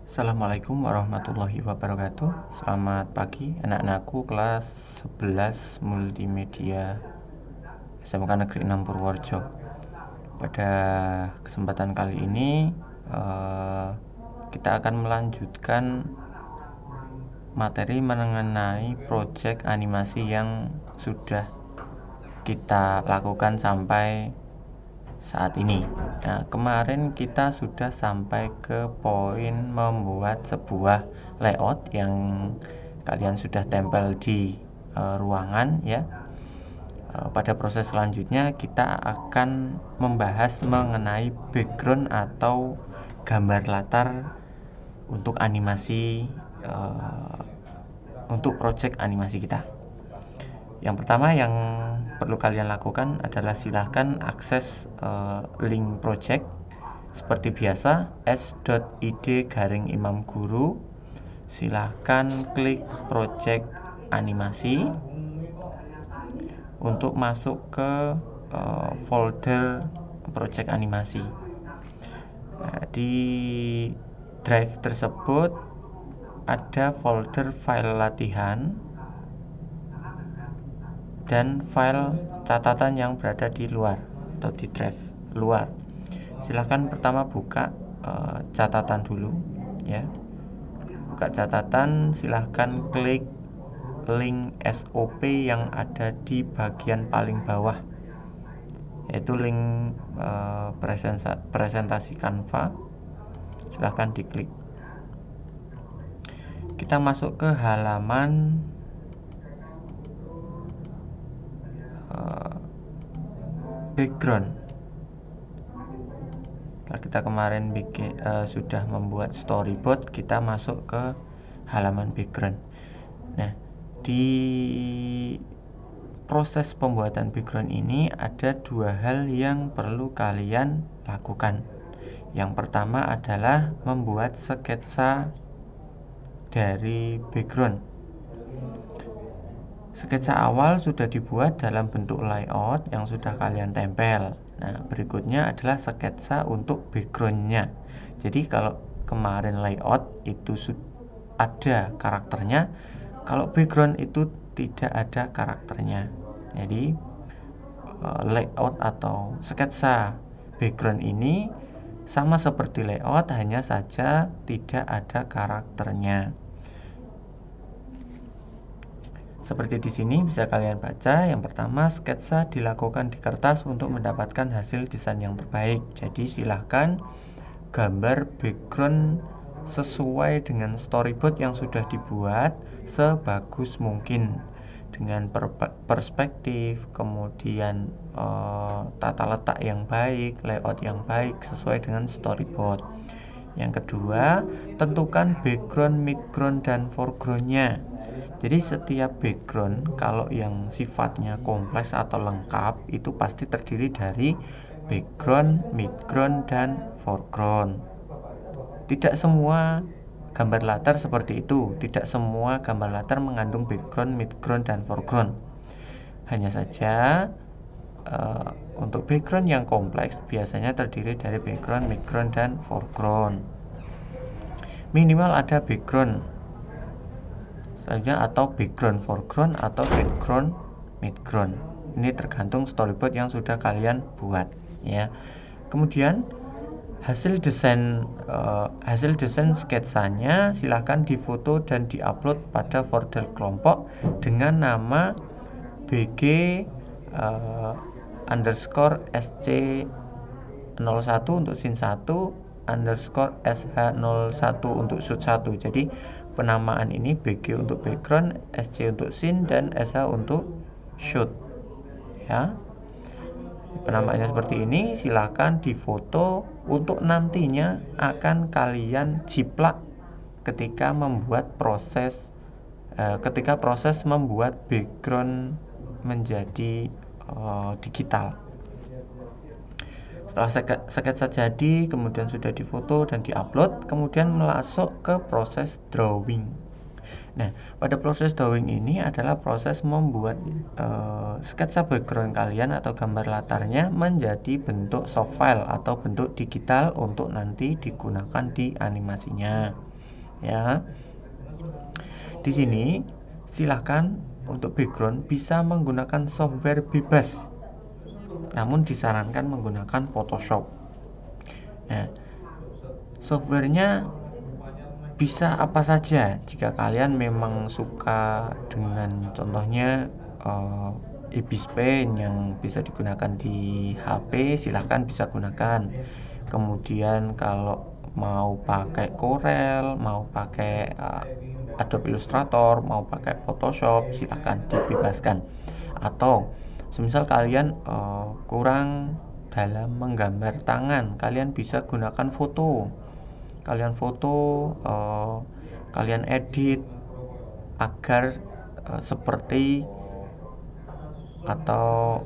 Assalamualaikum warahmatullahi wabarakatuh. Selamat pagi anak-anakku kelas 11 Multimedia SMK Negeri 6 Purworejo. Pada kesempatan kali ini kita akan melanjutkan materi mengenai proyek animasi yang sudah kita lakukan sampai saat ini. Nah, kemarin kita sudah sampai ke poin membuat sebuah layout yang kalian sudah tempel di ruangan ya. Pada proses selanjutnya kita akan membahas mengenai background atau gambar latar untuk animasi untuk proyek animasi kita. Yang pertama yang perlu kalian lakukan adalah silahkan akses link project seperti biasa s.id/imamguru. Silahkan klik project animasi untuk masuk ke folder project animasi. Nah, di drive tersebut ada folder file latihan dan file catatan yang berada di luar atau di drive luar. Silahkan pertama buka catatan dulu ya. Buka catatan, silahkan klik link SOP yang ada di bagian paling bawah, yaitu link presentasi Canva. Silahkan diklik. Kita masuk ke halaman background. Kalau kita kemarin sudah membuat storyboard, kita masuk ke halaman background. Nah, di proses pembuatan background ini ada dua hal yang perlu kalian lakukan. Yang pertama adalah membuat sketsa dari background. Sketsa awal sudah dibuat dalam bentuk layout yang sudah kalian tempel. Nah, berikutnya adalah sketsa untuk backgroundnya. Jadi kalau kemarin layout itu ada karakternya, kalau background itu tidak ada karakternya. Jadi layout atau sketsa background ini sama seperti layout, hanya saja tidak ada karakternya. Seperti di sini bisa kalian baca. Yang pertama, sketsa dilakukan di kertas untuk mendapatkan hasil desain yang terbaik. Jadi silahkan gambar background sesuai dengan storyboard yang sudah dibuat sebagus mungkin, dengan perspektif, kemudian tata letak yang baik, layout yang baik sesuai dengan storyboard. Yang kedua, tentukan background, midground, dan foregroundnya. Jadi setiap background kalau yang sifatnya kompleks atau lengkap itu pasti terdiri dari background, midground, dan foreground. Tidak semua gambar latar seperti itu. Tidak semua gambar latar mengandung background, midground, dan foreground. Hanya saja untuk background yang kompleks biasanya terdiri dari background, midground, dan foreground. Minimal ada background selanjutnya, atau background foreground atau background midground. Ini tergantung storyboard yang sudah kalian buat ya. Kemudian hasil desain sketsanya silahkan difoto dan diupload pada folder kelompok dengan nama bg underscore sc01 untuk scene 1 underscore sh01 untuk shoot 1. Jadi penamaan ini BG untuk background, SC untuk scene, dan SH untuk shoot ya. Penamaannya seperti ini. Silahkan difoto untuk nantinya akan kalian jiplak ketika proses membuat background menjadi digital. Setelah sketsa jadi, kemudian sudah difoto dan diupload, kemudian masuk ke proses drawing. Nah, pada proses drawing ini adalah proses membuat sketsa background kalian atau gambar latarnya menjadi bentuk soft file atau bentuk digital untuk nanti digunakan di animasinya. ya. Di sini silahkan untuk background bisa menggunakan software bebas, namun disarankan menggunakan Photoshop. Nah, softwarenya bisa apa saja jika kalian memang suka dengan contohnya Ibis Paint yang bisa digunakan di HP, silahkan bisa gunakan. Kemudian kalau mau pakai Corel, mau pakai Adobe Illustrator, mau pakai Photoshop, silahkan dibebaskan. Atau semisal kalian kurang dalam menggambar tangan, kalian bisa gunakan foto. Kalian kalian edit agar seperti atau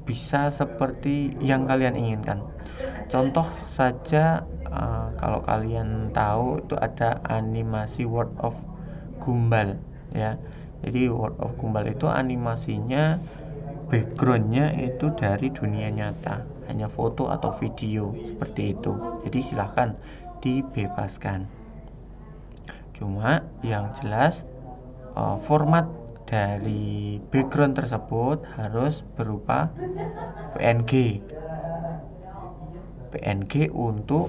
bisa seperti yang kalian inginkan. Contoh saja, kalau kalian tahu itu ada animasi World of Gumball ya. Jadi World of Gumball itu animasinya backgroundnya itu dari dunia nyata, hanya foto atau video seperti itu. Jadi silahkan dibebaskan. Cuma yang jelas format dari background tersebut harus berupa PNG untuk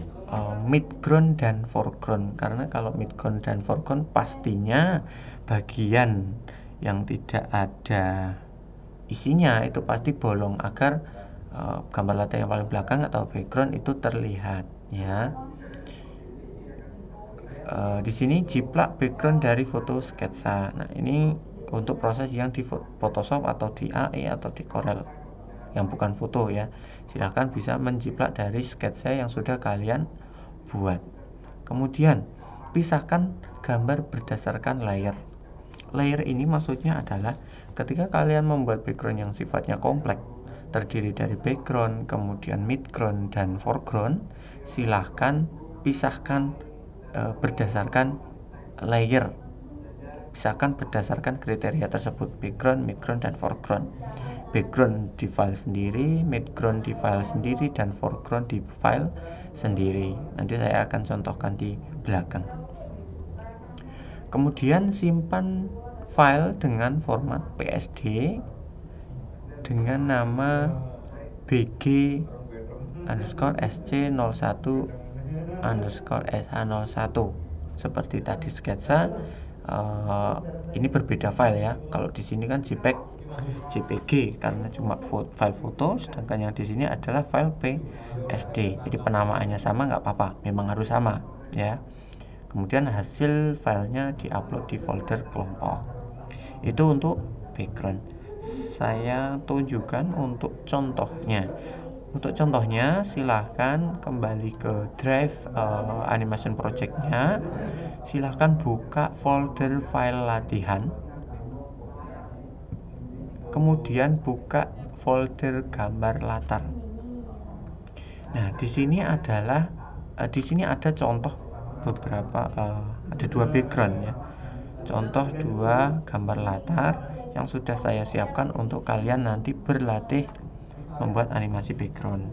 midground dan foreground, karena kalau midground dan foreground pastinya bagian yang tidak ada isinya itu pasti bolong agar gambar latar yang paling belakang atau background itu terlihat ya. Di sini jiplak background dari foto sketsa. Nah, ini untuk proses yang di Photoshop atau di AI atau di Corel yang bukan foto ya. Silahkan bisa menjiplak dari sketsa yang sudah kalian buat. Kemudian pisahkan gambar berdasarkan layer. Layer ini maksudnya adalah ketika kalian membuat background yang sifatnya kompleks, terdiri dari background, kemudian midground dan foreground, silahkan pisahkan berdasarkan layer. Pisahkan berdasarkan kriteria tersebut, background, midground, dan foreground. Background di file sendiri, midground di file sendiri, dan foreground di file sendiri. Nanti saya akan contohkan di belakang. Kemudian simpan file dengan format PSD dengan nama bg_sc01_sh01 seperti tadi sketsa. Ini berbeda file ya. Kalau di sini kan JPG karena cuma file foto, sedangkan yang di sini adalah file PSD. Jadi penamaannya sama nggak apa-apa, memang harus sama ya. Kemudian hasil filenya diupload di folder kelompok. Itu untuk background. Saya tunjukkan untuk contohnya. Untuk contohnya silahkan kembali ke drive animation project-nya. Silahkan buka folder file latihan. Kemudian buka folder gambar latar. Nah, di sini ada contoh beberapa ada 2 background ya. Contoh 2 gambar latar yang sudah saya siapkan untuk kalian nanti berlatih membuat animasi background.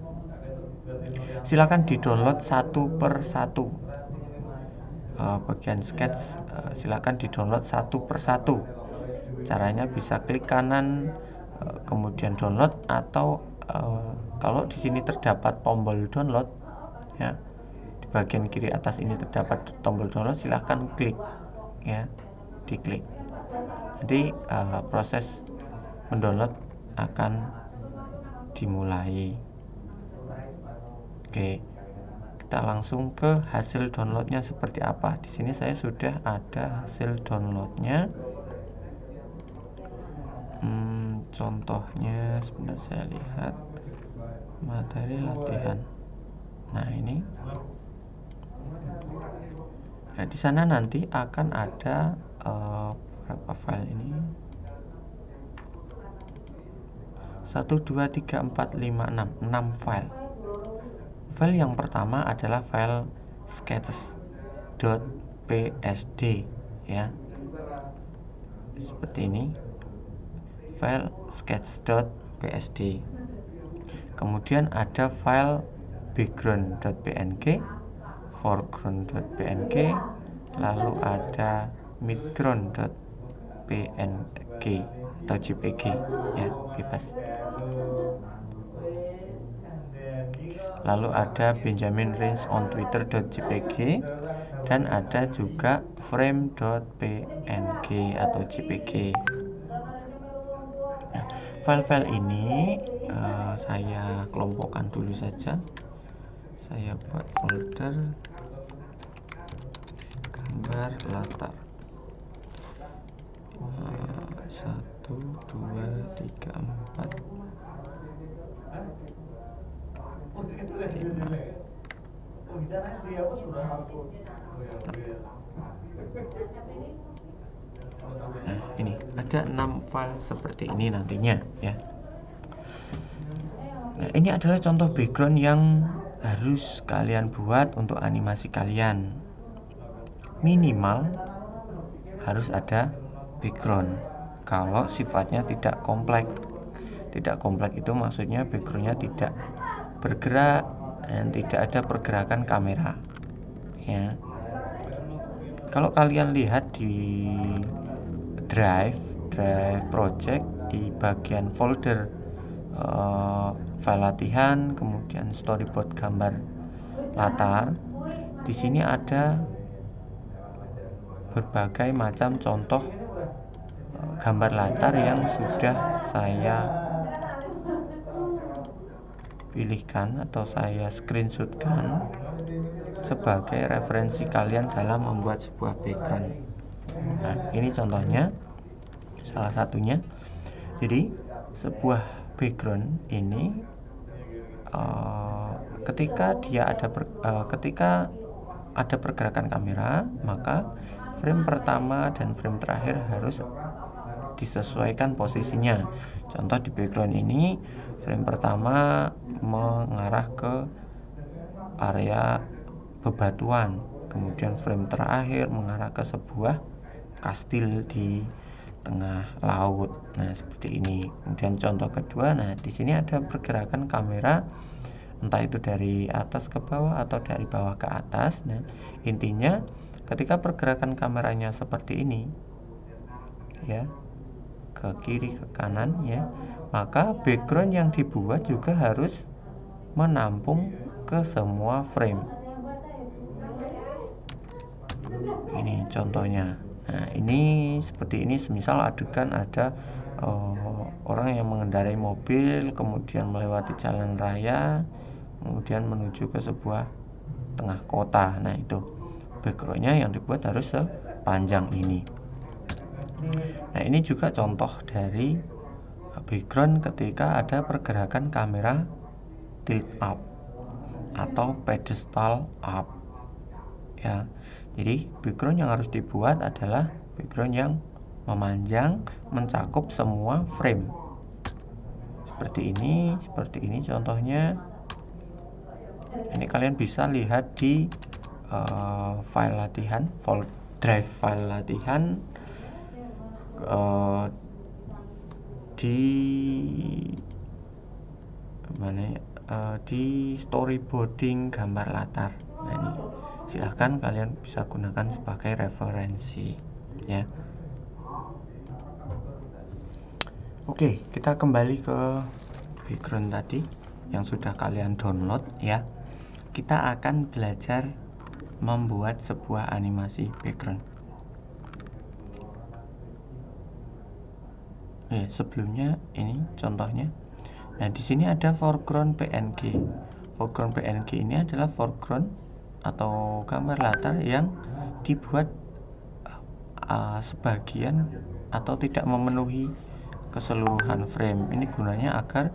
Silakan di-download satu per satu. Bagian sketch silakan di-download satu per satu. Caranya bisa klik kanan kemudian download, atau kalau di sini terdapat tombol download ya, di bagian kiri atas ini terdapat tombol download, silahkan klik ya, diklik. Nanti proses mendownload akan dimulai. Oke, kita langsung ke hasil downloadnya seperti apa. Di sini saya sudah ada hasil downloadnya. Contohnya sebentar saya lihat materi latihan. Nah ini, nah di sana nanti akan ada berapa file ini? 1, 2, 3, 4, 5, 6 file. File yang pertama adalah file sketches.psd ya, seperti ini, file sketch.psd. Kemudian ada file background.png, foreground.png, lalu ada midground.png atau jpg, ya bebas. Lalu ada Benjamin Range on Twitter.jpg, dan ada juga frame.png atau jpg. Nah, file-file ini saya kelompokkan dulu saja. Saya buat folder gambar latar 1, 2, 3, 4, 5. Nah, ini ada 6 file seperti ini nantinya, ya. Nah, ini adalah contoh background yang harus kalian buat untuk animasi kalian. Minimal harus ada background kalau sifatnya tidak kompleks. Tidak kompleks itu maksudnya backgroundnya tidak bergerak dan tidak ada pergerakan kamera, ya. Kalau kalian lihat di drive project, di bagian folder file latihan, kemudian storyboard gambar latar, di sini ada berbagai macam contoh gambar latar yang sudah saya pilihkan atau saya screenshotkan sebagai referensi kalian dalam membuat sebuah background. Nah, ini contohnya, salah satunya. Jadi sebuah background ini ketika ada pergerakan kamera, maka frame pertama dan frame terakhir harus disesuaikan posisinya. Contoh di background ini, frame pertama mengarah ke area bebatuan, kemudian frame terakhir mengarah ke sebuah kastil di tengah laut. Nah, seperti ini. Kemudian contoh kedua, nah di sini ada pergerakan kamera, entah itu dari atas ke bawah atau dari bawah ke atas. Nah, intinya ketika pergerakan kameranya seperti ini, ya, ke kiri ke kanan, ya, maka background yang dibuat juga harus menampung ke semua frame. Ini contohnya. Nah, ini seperti ini, semisal adegan ada orang yang mengendarai mobil, kemudian melewati jalan raya, kemudian menuju ke sebuah tengah kota. Nah, itu backgroundnya yang dibuat harus sepanjang ini. Nah, ini juga contoh dari background ketika ada pergerakan kamera tilt up atau pedestal up, ya. Jadi background yang harus dibuat adalah background yang memanjang, mencakup semua frame. Seperti ini contohnya. Ini kalian bisa lihat di file latihan, drive file latihan, di mana ya? Di storyboarding gambar latar. Nah, ini silahkan kalian bisa gunakan sebagai referensi, ya. Oke, kita kembali ke background tadi yang sudah kalian download, ya. Kita akan belajar membuat sebuah animasi background. Sebelumnya ini contohnya. Nah, di sini ada foreground PNG. Foreground PNG ini adalah foreground atau gambar latar yang dibuat sebagian atau tidak memenuhi keseluruhan frame. Ini gunanya agar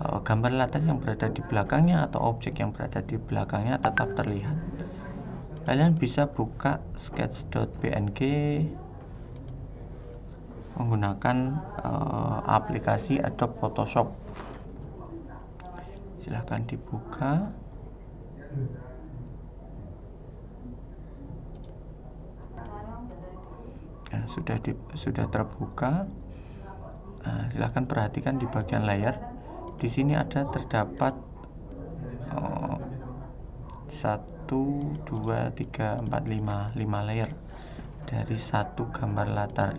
gambar latar yang berada di belakangnya atau objek yang berada di belakangnya tetap terlihat. Kalian bisa buka sketch.png menggunakan aplikasi Adobe Photoshop. Silahkan dibuka. Nah, sudah terbuka. Nah, silahkan perhatikan di bagian layar. Di sini terdapat 2, 3, 4, 5 layer. Dari satu gambar latar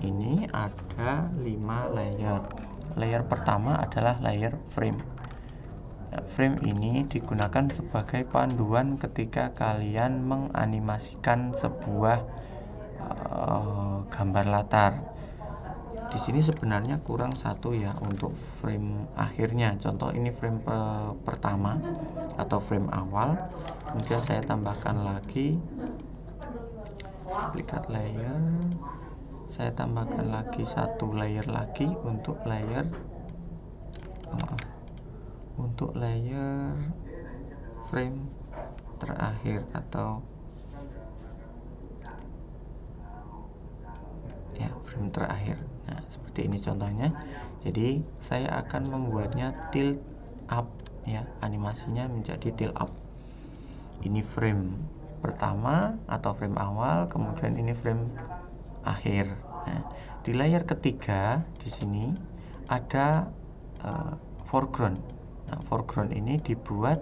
ini ada 5 layer. Layer pertama adalah layer frame. Nah, frame ini digunakan sebagai panduan ketika kalian menganimasikan sebuah gambar latar. Di sini sebenarnya kurang satu ya untuk frame akhirnya. Contoh ini frame pertama atau frame awal. Kemudian saya tambahkan lagi duplicate layer. Saya tambahkan lagi satu layer lagi untuk layer frame terakhir atau frame terakhir. Nah, seperti ini contohnya. Jadi saya akan membuatnya tilt up ya, animasinya menjadi tilt up. Ini frame pertama atau frame awal, kemudian ini frame akhir. Nah, di layer ketiga di sini ada foreground. Nah, foreground ini dibuat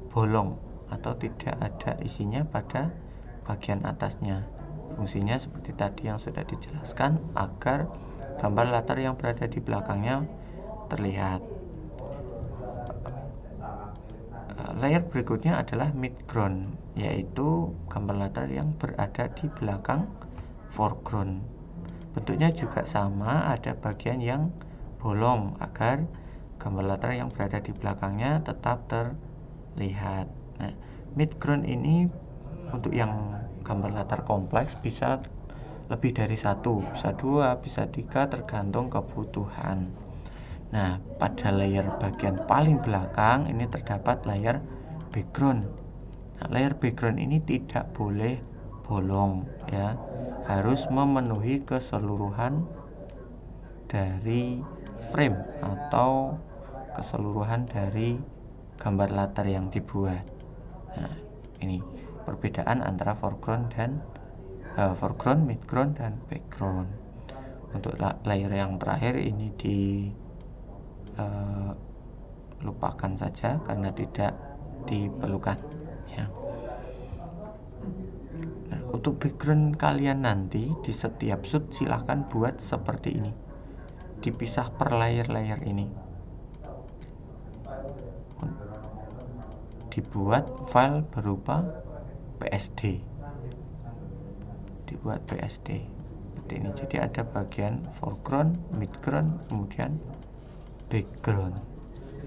bolong atau tidak ada isinya pada bagian atasnya. Fungsinya seperti tadi yang sudah dijelaskan agar gambar latar yang berada di belakangnya terlihat. Layer berikutnya adalah midground, yaitu gambar latar yang berada di belakang foreground. Bentuknya juga sama, ada bagian yang bolong agar gambar latar yang berada di belakangnya tetap terlihat. Nah, midground ini untuk yang gambar latar kompleks bisa lebih dari satu, bisa 2, bisa 3, tergantung kebutuhan. Nah, pada layer bagian paling belakang ini terdapat layer background. Nah, layer background ini tidak boleh bolong ya, harus memenuhi keseluruhan dari frame atau keseluruhan dari gambar latar yang dibuat. Nah, ini perbedaan antara foreground, midground, dan background. Untuk layer yang terakhir ini lupakan saja karena tidak diperlukan ya. Nah, untuk background kalian nanti di setiap shoot silahkan buat seperti ini, dipisah per layer-layer ini, dibuat file berupa PSD, seperti ini. Jadi ada bagian foreground, midground, kemudian background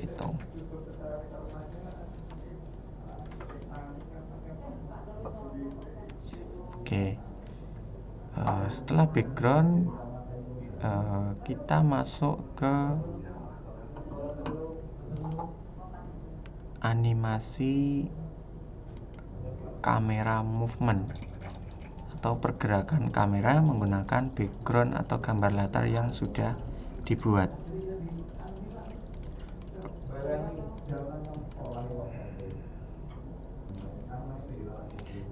itu. Oke, setelah background kita masuk ke animasi kamera movement atau pergerakan kamera menggunakan background atau gambar latar yang sudah dibuat.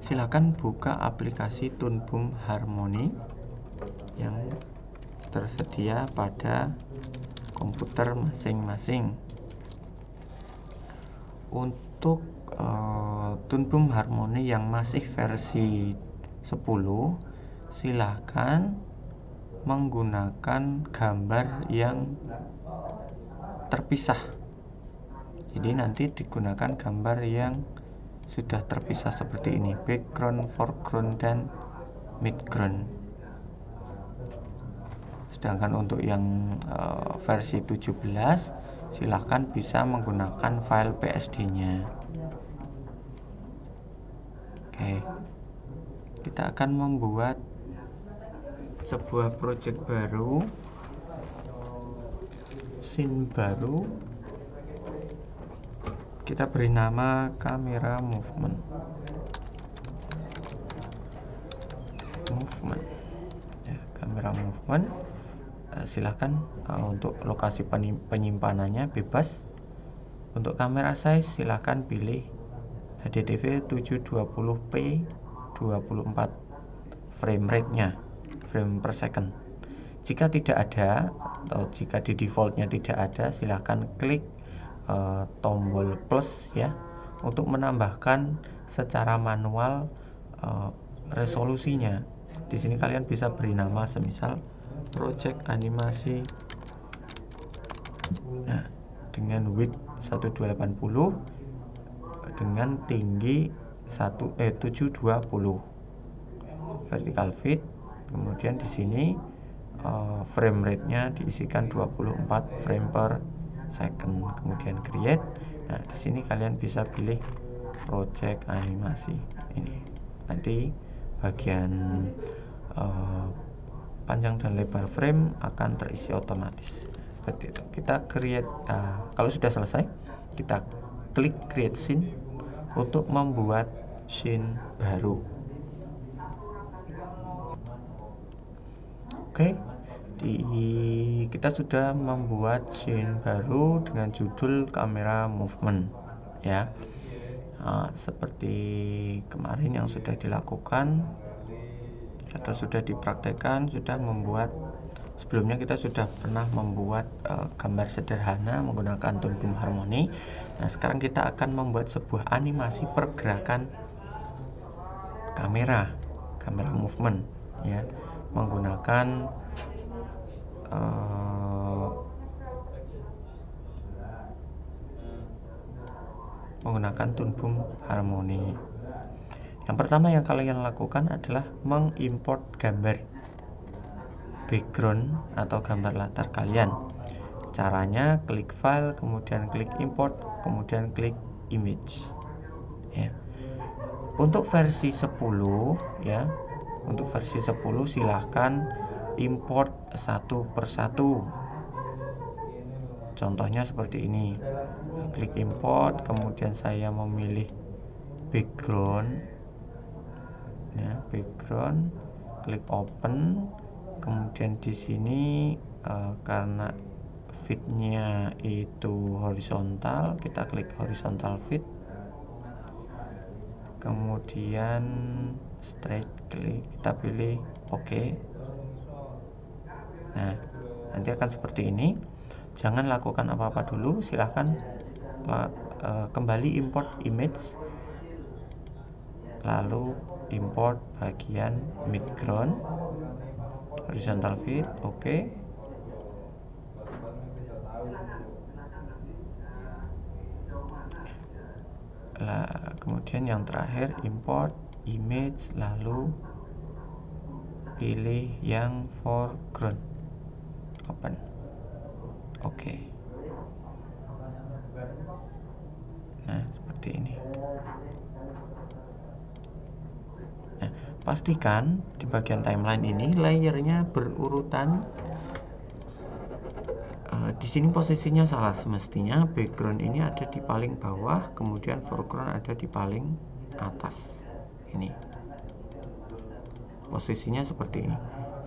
Silakan buka aplikasi Toon Boom Harmony yang tersedia pada komputer masing-masing. Untuk Toon Boom Harmony yang masih versi 10, silahkan menggunakan gambar yang terpisah. Jadi nanti digunakan gambar yang sudah terpisah seperti ini, background, foreground, dan midground. Sedangkan untuk yang versi 17 silahkan bisa menggunakan file PSD-nya. Oke, kita akan membuat sebuah project baru, scene baru. Kita beri nama kamera movement. Ya, kamera movement. Silahkan untuk lokasi penyimpanannya bebas. Untuk kamera size silahkan pilih HDTV 720p 24 frame rate-nya, frame per second. Jika tidak ada atau jika di defaultnya tidak ada, silahkan klik tombol plus ya untuk menambahkan secara manual resolusinya. Di sini kalian bisa beri nama semisal project animasi, nah, dengan width 1280 dengan tinggi 720 vertical feet. Kemudian di sini frame rate-nya diisikan 24 frame per second. Kemudian create. Nah, di sini kalian bisa pilih project animasi ini. Nanti bagian panjang dan lebar frame akan terisi otomatis. Seperti itu. Kita create. Kalau sudah selesai, kita klik create scene untuk membuat scene baru. Oke, kita sudah membuat scene baru dengan judul kamera movement, ya. Seperti kemarin yang sudah dilakukan atau sudah dipraktekkan, sebelumnya kita sudah pernah membuat gambar sederhana menggunakan tone boom harmony. Nah, sekarang kita akan membuat sebuah animasi pergerakan kamera movement, ya, menggunakan tone boom harmony. Yang pertama yang kalian lakukan adalah mengimport gambar background atau gambar latar kalian. Caranya klik file, kemudian klik import, kemudian klik image, ya. Untuk versi 10, ya, silahkan import satu persatu. Contohnya seperti ini. Klik import, kemudian saya memilih background, ya, klik open. Kemudian di sini karena fitnya itu horizontal, kita klik horizontal fit. Kemudian straight klik, kita pilih OK. Nah, nanti akan seperti ini. Jangan lakukan apa-apa dulu, silahkan kembali import image, lalu import bagian midground, horizontal fit, OK. Kemudian yang terakhir import image, lalu pilih yang foreground, open, OK. Nah, seperti ini. Nah, pastikan di bagian timeline ini layernya berurutan. Di sini posisinya salah, semestinya background ini ada di paling bawah, kemudian foreground ada di paling atas. Ini posisinya seperti ini,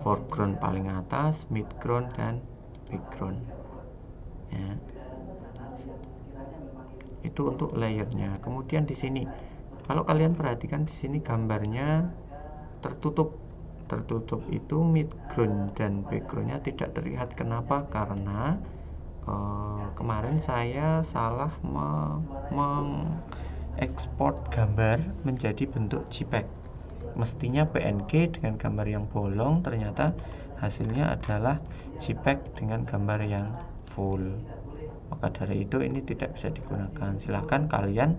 foreground paling atas, midground dan background, ya. Itu untuk layernya. Kemudian di sini, kalau kalian perhatikan di sini gambarnya tertutup itu midground dan backgroundnya tidak terlihat. Kenapa? Karena kemarin saya salah mengekspor gambar menjadi bentuk JPEG. Mestinya PNG dengan gambar yang bolong, ternyata hasilnya adalah JPEG dengan gambar yang full. Maka dari itu ini tidak bisa digunakan. Silahkan kalian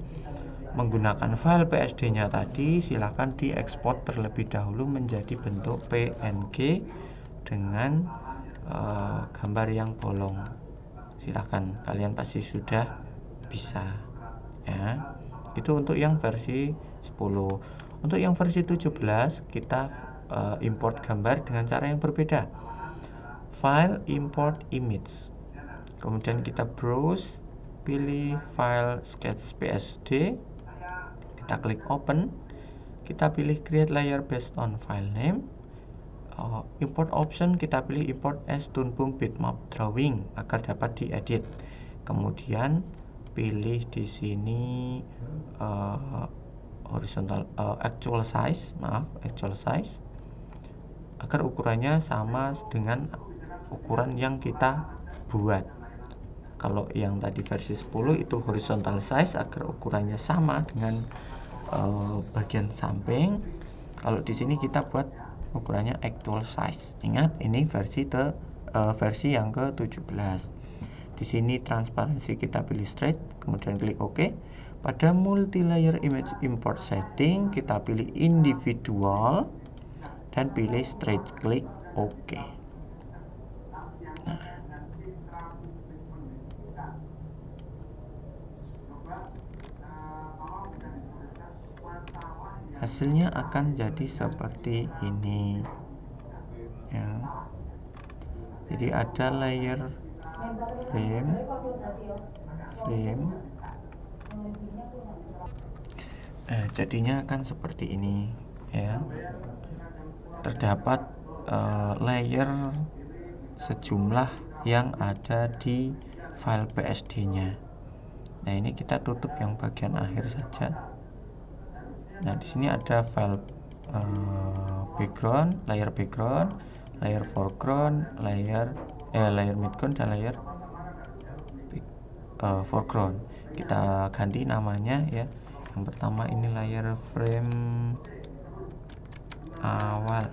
menggunakan file PSD-nya tadi, silahkan diekspor terlebih dahulu menjadi bentuk PNG dengan gambar yang bolong. Silahkan, kalian pasti sudah bisa, ya. Itu untuk yang versi 10. Untuk yang versi 17 kita import gambar dengan cara yang berbeda. File, import image, kemudian kita browse, pilih file sketch PSD, kita klik open, kita pilih create layer based on file name. Import option kita pilih import as tone boom bitmap drawing agar dapat diedit. Kemudian pilih di sini horizontal actual size agar ukurannya sama dengan ukuran yang kita buat. Kalau yang tadi versi 10 itu horizontal size agar ukurannya sama dengan bagian samping. Kalau di sini kita buat ukurannya actual size. Ingat, ini versi yang ke-17. Di sini transparansi kita pilih straight, kemudian klik OK. Pada multi layer image import setting kita pilih individual dan pilih straight, klik OK. Nah, hasilnya akan jadi seperti ini ya. Jadi ada layer frame, jadinya akan seperti ini ya. Terdapat layer sejumlah yang ada di file PSD-nya. Nah, ini kita tutup yang bagian akhir saja. Nah, di sini ada file background, layer foreground, layer midground dan layer foreground. Kita ganti namanya ya. Yang pertama ini layer frame awal,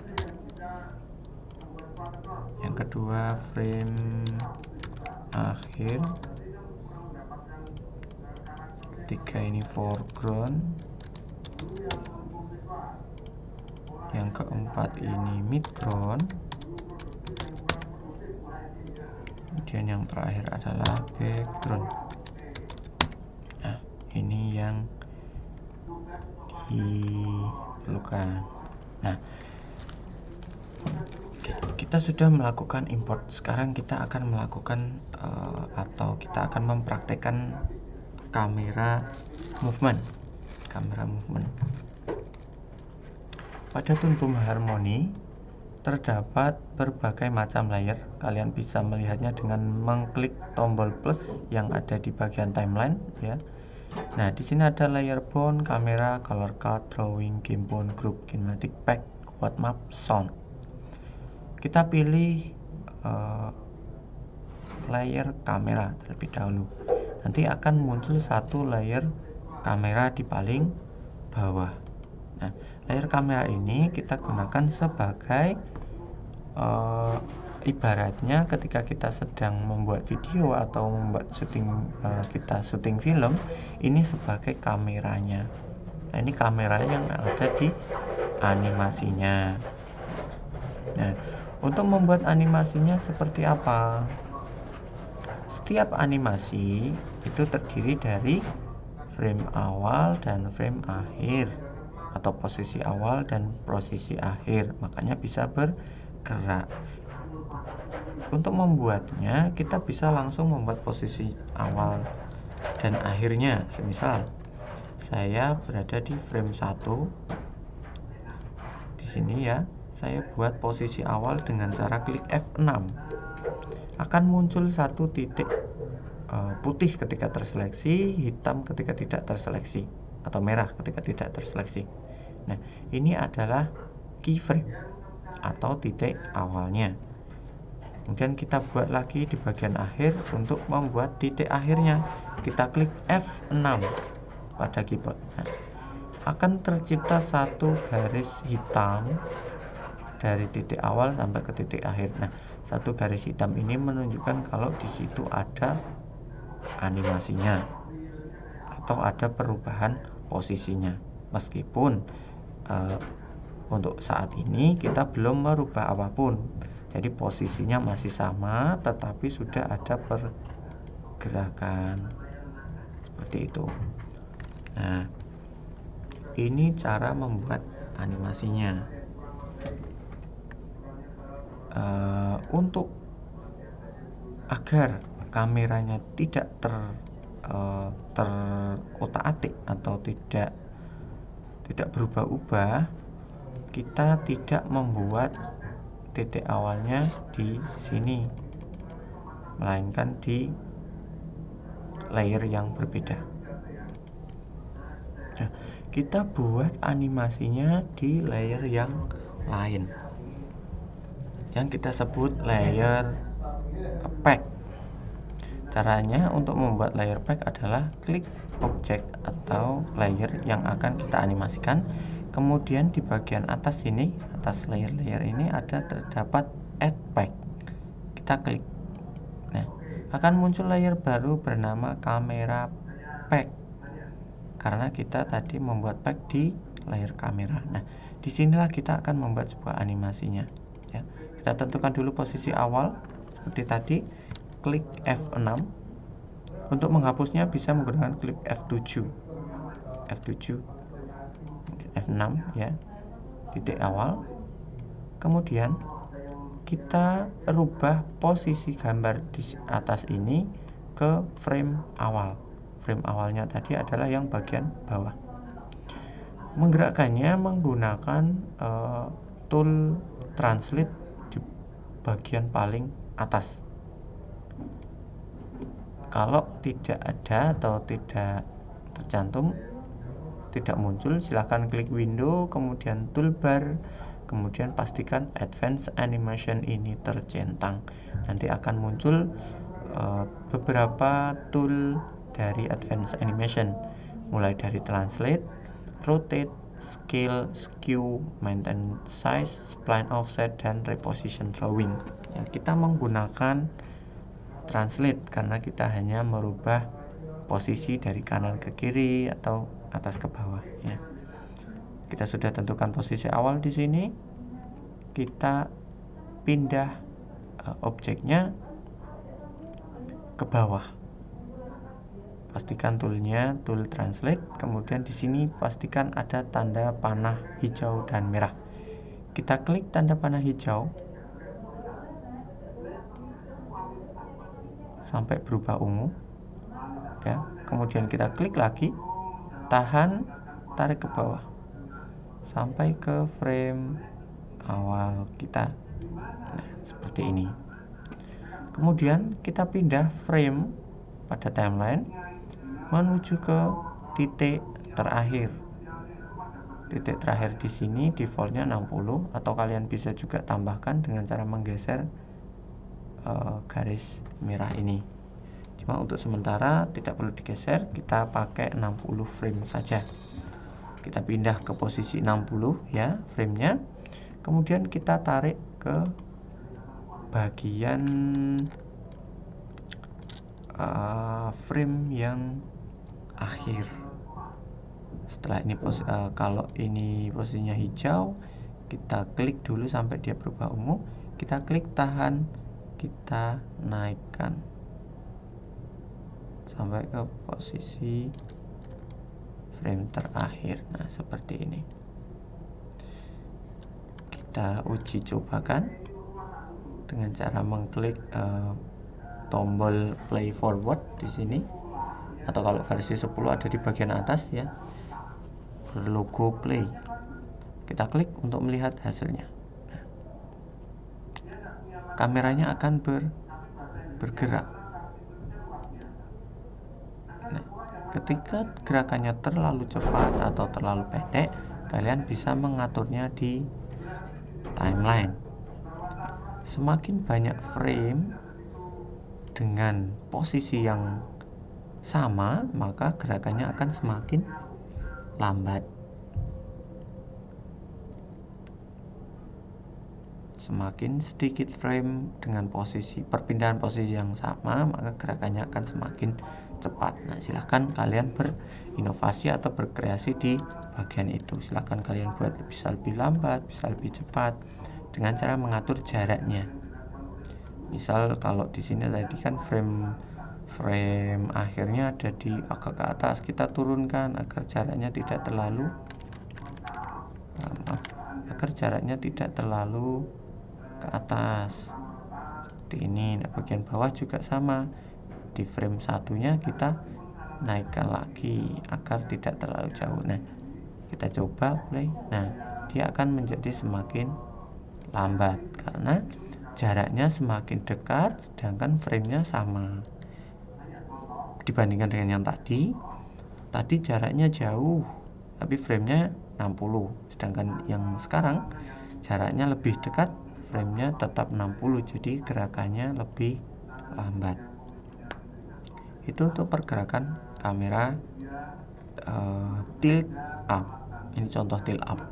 yang kedua frame akhir, ketiga ini foreground, yang keempat ini midground, kemudian yang terakhir adalah background. Nah, ini yang diperlukan. Nah, kita sudah melakukan import. Sekarang kita akan melakukan atau kita akan mempraktekkan kamera movement. Pada Toon Boom Harmony terdapat berbagai macam layer. Kalian bisa melihatnya dengan mengklik tombol plus yang ada di bagian timeline ya. Nah, di sini ada layer bone, kamera, color card, drawing, game bone, group, kinematic pack, quad map, sound. Kita pilih layer kamera terlebih dahulu. Nanti akan muncul satu layer kamera di paling bawah. Nah, layer kamera ini kita gunakan sebagai ibaratnya ketika kita sedang membuat video atau membuat kita syuting film, ini sebagai kameranya. Nah, ini kamera yang ada di animasinya. Nah, untuk membuat animasinya seperti apa? Setiap animasi itu terdiri dari frame awal dan frame akhir, atau posisi awal dan posisi akhir, makanya bisa bergerak. Untuk membuatnya kita bisa langsung membuat posisi awal dan akhirnya. Semisal saya berada di frame 1 di sini ya, saya buat posisi awal dengan cara klik F6. Akan muncul satu titik putih ketika terseleksi, hitam ketika tidak terseleksi, atau merah ketika tidak terseleksi. Nah, ini adalah keyframe atau titik awalnya. Kemudian kita buat lagi di bagian akhir untuk membuat titik akhirnya. Kita klik F6 pada keyboard. Nah, akan tercipta satu garis hitam dari titik awal sampai ke titik akhir. Nah, satu garis hitam ini menunjukkan kalau di situ ada animasinya atau ada perubahan posisinya. Meskipun untuk saat ini kita belum merubah apapun, jadi posisinya masih sama, tetapi sudah ada pergerakan seperti itu. Nah, ini cara membuat animasinya. Untuk agar kameranya tidak terotak-atik atau tidak berubah-ubah, kita tidak membuat titik awalnya di sini, melainkan di layer yang berbeda. Nah, kita buat animasinya di layer yang lain yang kita sebut layer pack. Caranya untuk membuat layer pack adalah klik objek atau layer yang akan kita animasikan, kemudian di bagian atas sini, atas layer-layer ini terdapat add pack. Kita klik. Nah, akan muncul layer baru bernama kamera pack karena kita tadi membuat pack di layer kamera. Nah, disinilah kita akan membuat sebuah animasinya ya. Kita tentukan dulu posisi awal seperti tadi, klik F6. Untuk menghapusnya bisa menggunakan klik F7 F6 ya, titik awal. Kemudian kita rubah posisi gambar di atas ini ke frame awal. Frame awalnya tadi adalah yang bagian bawah. Menggerakkannya menggunakan tool translate di bagian paling atas. Kalau tidak ada atau tidak tercantum, tidak muncul, silahkan klik window, kemudian toolbar, kemudian pastikan advanced animation ini tercentang. Nanti akan muncul beberapa tool dari advanced animation, mulai dari translate, rotate, scale, skew, maintain size, spline offset, dan reposition drawing ya. Kita menggunakan translate karena kita hanya merubah posisi dari kanan ke kiri atau atas ke bawah ya. Kita sudah tentukan posisi awal di sini. Kita pindah objeknya ke bawah. Pastikan toolnya tool translate, kemudian di sini pastikan ada tanda panah hijau dan merah. Kita klik tanda panah hijau sampai berubah ungu ya. Kemudian kita klik lagi, tahan, tarik ke bawah sampai ke frame awal kita. Nah, seperti ini. Kemudian kita pindah frame pada timeline menuju ke titik terakhir. Titik terakhir di sini defaultnya 60, atau kalian bisa juga tambahkan dengan cara menggeser garis merah ini. Cuma untuk sementara tidak perlu digeser, kita pakai 60 frame saja. Kita pindah ke posisi 60 ya framenya. Kemudian kita tarik ke bagian frame yang akhir. Setelah ini kalau ini posisinya hijau, kita klik dulu sampai dia berubah ungu. Kita klik tahan, kita naikkan sampai ke posisi frame terakhir. Nah, seperti ini. Kita uji cobakan dengan cara mengklik tombol play forward di sini, atau kalau versi 10 ada di bagian atas ya, berlogo play. Kita klik untuk melihat hasilnya. Kameranya akan bergerak. Nah, ketika gerakannya terlalu cepat atau terlalu pendek, kalian bisa mengaturnya di timeline. Semakin banyak frame dengan posisi yang sama, maka gerakannya akan semakin lambat. Semakin sedikit frame dengan perpindahan posisi yang sama, maka gerakannya akan semakin cepat. Nah, silahkan kalian berinovasi atau berkreasi di bagian itu. Silahkan kalian buat bisa lebih lambat, bisa lebih cepat dengan cara mengatur jaraknya. Misal kalau di sini tadi kan frame akhirnya ada di agak ke atas, kita turunkan agar jaraknya tidak terlalu ke atas seperti ini. Nah, bagian bawah juga sama, di frame satunya kita naikkan lagi agar tidak terlalu jauh. Nah, kita coba play. Nah, dia akan menjadi semakin lambat karena jaraknya semakin dekat sedangkan framenya sama dibandingkan dengan yang tadi jaraknya jauh tapi framenya 60, sedangkan yang sekarang jaraknya lebih dekat, framenya tetap 60, jadi gerakannya lebih lambat. itu untuk pergerakan kamera tilt up. Ini contoh tilt up.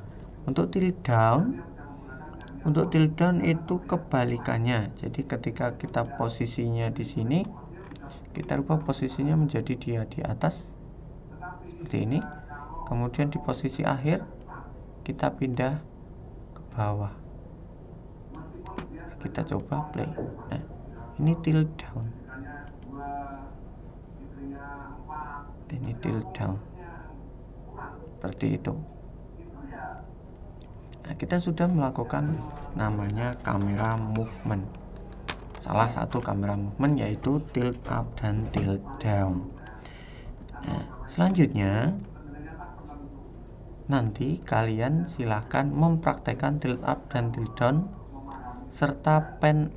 Untuk tilt down itu kebalikannya. Jadi ketika kita posisinya di sini, kita rubah posisinya menjadi dia di atas seperti ini. Kemudian di posisi akhir kita pindah ke bawah. Kita coba play. Nah, ini tilt down. Ini tilt down. Seperti itu. Nah, kita sudah melakukan namanya kamera movement. Salah satu kamera movement yaitu tilt up dan tilt down. Nah, selanjutnya nanti kalian silahkan mempraktekkan tilt up dan tilt down serta pan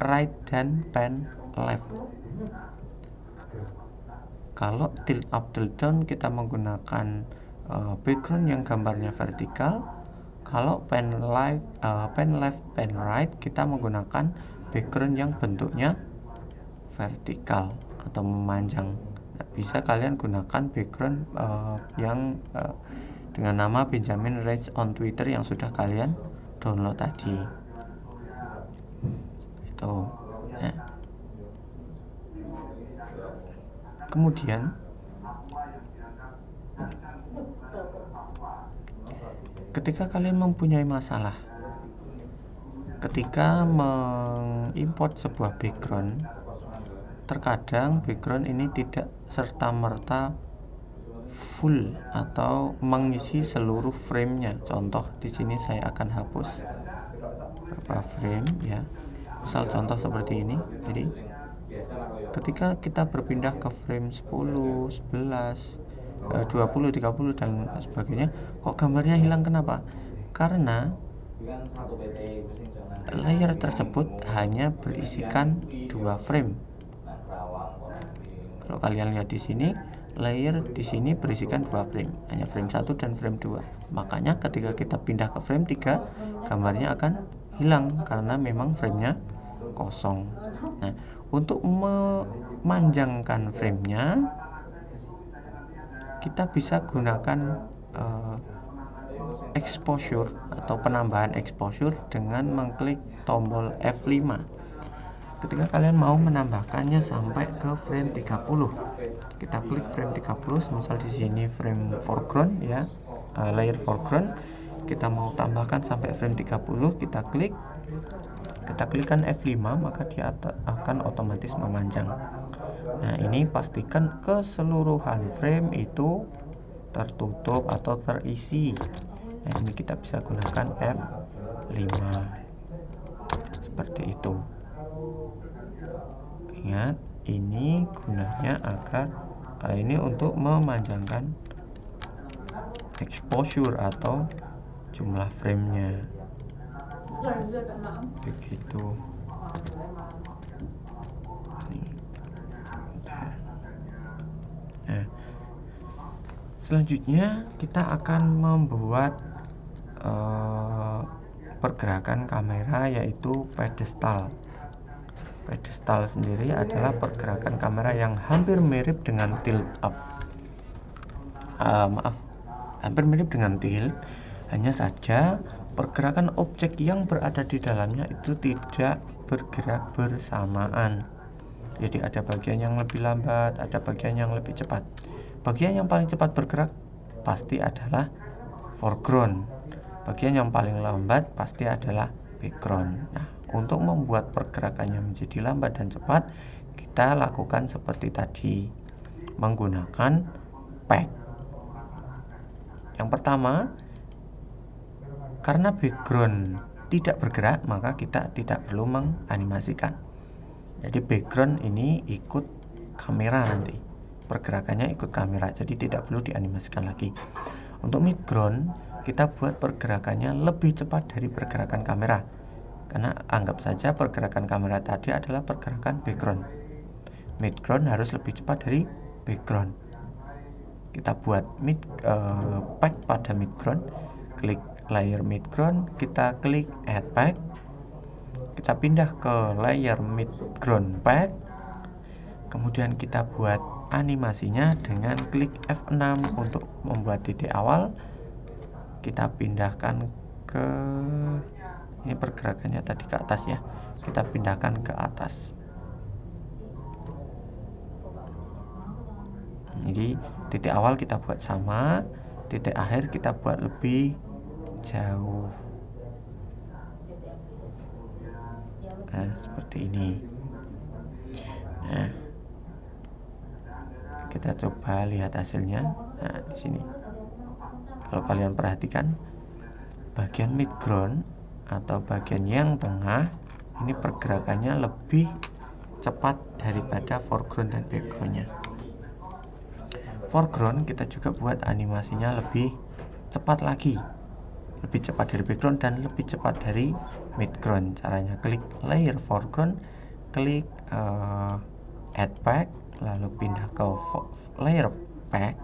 right dan pan left. Kalau tilt up tilt down kita menggunakan background yang gambarnya vertikal. Kalau pan left pan right kita menggunakan background yang bentuknya vertikal atau memanjang. Nah, bisa kalian gunakan background yang dengan nama Benjamin Rage on Twitter yang sudah kalian download tadi. Itu. Nah. Kemudian ketika kalian mempunyai masalah ketika mengimport sebuah background, terkadang background ini tidak serta-merta full atau mengisi seluruh framenya. Contoh di sini saya akan hapus beberapa frame ya. Misal contoh seperti ini. Jadi ketika kita berpindah ke frame 10, 11, 20, 30 dan sebagainya, kok gambarnya hilang? Kenapa? Karena layer tersebut hanya berisikan 2 frame. Kalau kalian lihat di sini, layer di sini berisikan 2 frame, hanya frame 1 dan frame 2. Makanya ketika kita pindah ke frame 3, gambarnya akan hilang karena memang framenya kosong. Nah, untuk memanjangkan framenya, kita bisa gunakan exposure atau penambahan exposure dengan mengklik tombol F5. Ketika kalian mau menambahkannya sampai ke frame 30, kita klik frame 30. Misal di sini frame foreground ya, layer foreground, kita mau tambahkan sampai frame 30, kita klikkan F5, maka dia akan otomatis memanjang. Nah, ini pastikan keseluruhan frame itu tertutup atau terisi. Nah, ini kita bisa gunakan F5 seperti itu. Ingat, ini gunanya agar ini untuk memanjangkan exposure atau jumlah framenya. Begitu. Nah, selanjutnya kita akan membuat pergerakan kamera yaitu pedestal. Pedestal sendiri adalah pergerakan kamera yang hampir mirip dengan tilt up. Hampir mirip dengan tilt, hanya saja pergerakan objek yang berada di dalamnya itu tidak bergerak bersamaan. Jadi ada bagian yang lebih lambat, ada bagian yang lebih cepat. Bagian yang paling cepat bergerak pasti adalah foreground. Bagian yang paling lambat pasti adalah background. Nah, untuk membuat pergerakannya menjadi lambat dan cepat, kita lakukan seperti tadi, menggunakan pack. Yang pertama, karena background tidak bergerak, maka kita tidak perlu menganimasikan. Jadi background ini ikut kamera nanti, pergerakannya ikut kamera, jadi tidak perlu dianimasikan lagi. Untuk midground, kita buat pergerakannya lebih cepat dari pergerakan kamera, karena anggap saja pergerakan kamera tadi adalah pergerakan background. Midground harus lebih cepat dari background. Kita buat pack pada midground, klik layer midground, kita klik add pack, kita pindah ke layer midground pack. Kemudian kita buat animasinya dengan klik F6 untuk membuat titik awal. Kita pindahkan ke, ini pergerakannya tadi ke atas ya, kita pindahkan ke atas. Jadi titik awal kita buat sama, titik akhir kita buat lebih jauh. Nah, seperti ini. Nah, kita coba lihat hasilnya. Nah, di sini. Kalau kalian perhatikan, bagian midground atau bagian yang tengah ini pergerakannya lebih cepat daripada foreground dan backgroundnya. Foreground kita juga buat animasinya lebih cepat lagi, lebih cepat dari background dan lebih cepat dari midground. Caranya klik layer foreground, klik add pack, lalu pindah ke layer pack.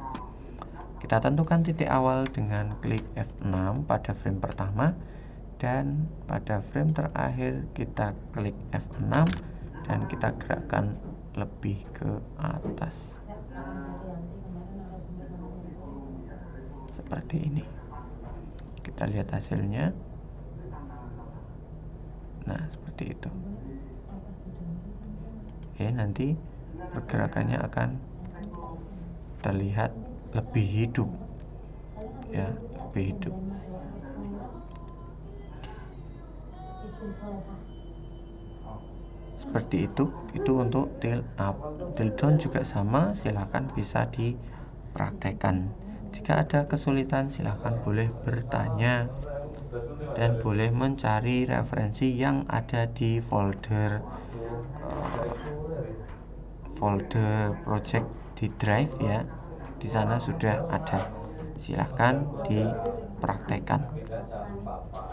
Kita tentukan titik awal dengan klik F6 pada frame pertama, dan pada frame terakhir kita klik F6 dan kita gerakkan lebih ke atas seperti ini. Kita lihat hasilnya. Nah, seperti itu. Oke, nanti pergerakannya akan terlihat lebih hidup ya, lebih hidup. Seperti itu untuk tilt up. Tilt down juga sama, silahkan bisa dipraktekkan. Jika ada kesulitan silahkan boleh bertanya dan boleh mencari referensi yang ada di folder project di drive ya. Di sana sudah ada, silahkan dipraktekkan.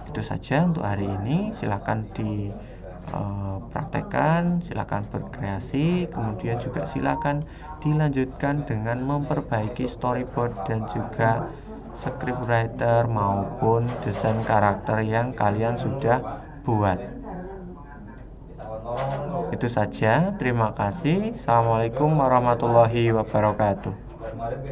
Itu saja untuk hari ini. Silahkan dipraktekkan, silahkan berkreasi, kemudian juga silahkan dilanjutkan dengan memperbaiki storyboard dan juga scriptwriter maupun desain karakter yang kalian sudah buat. Itu saja, terima kasih. Assalamualaikum warahmatullahi wabarakatuh.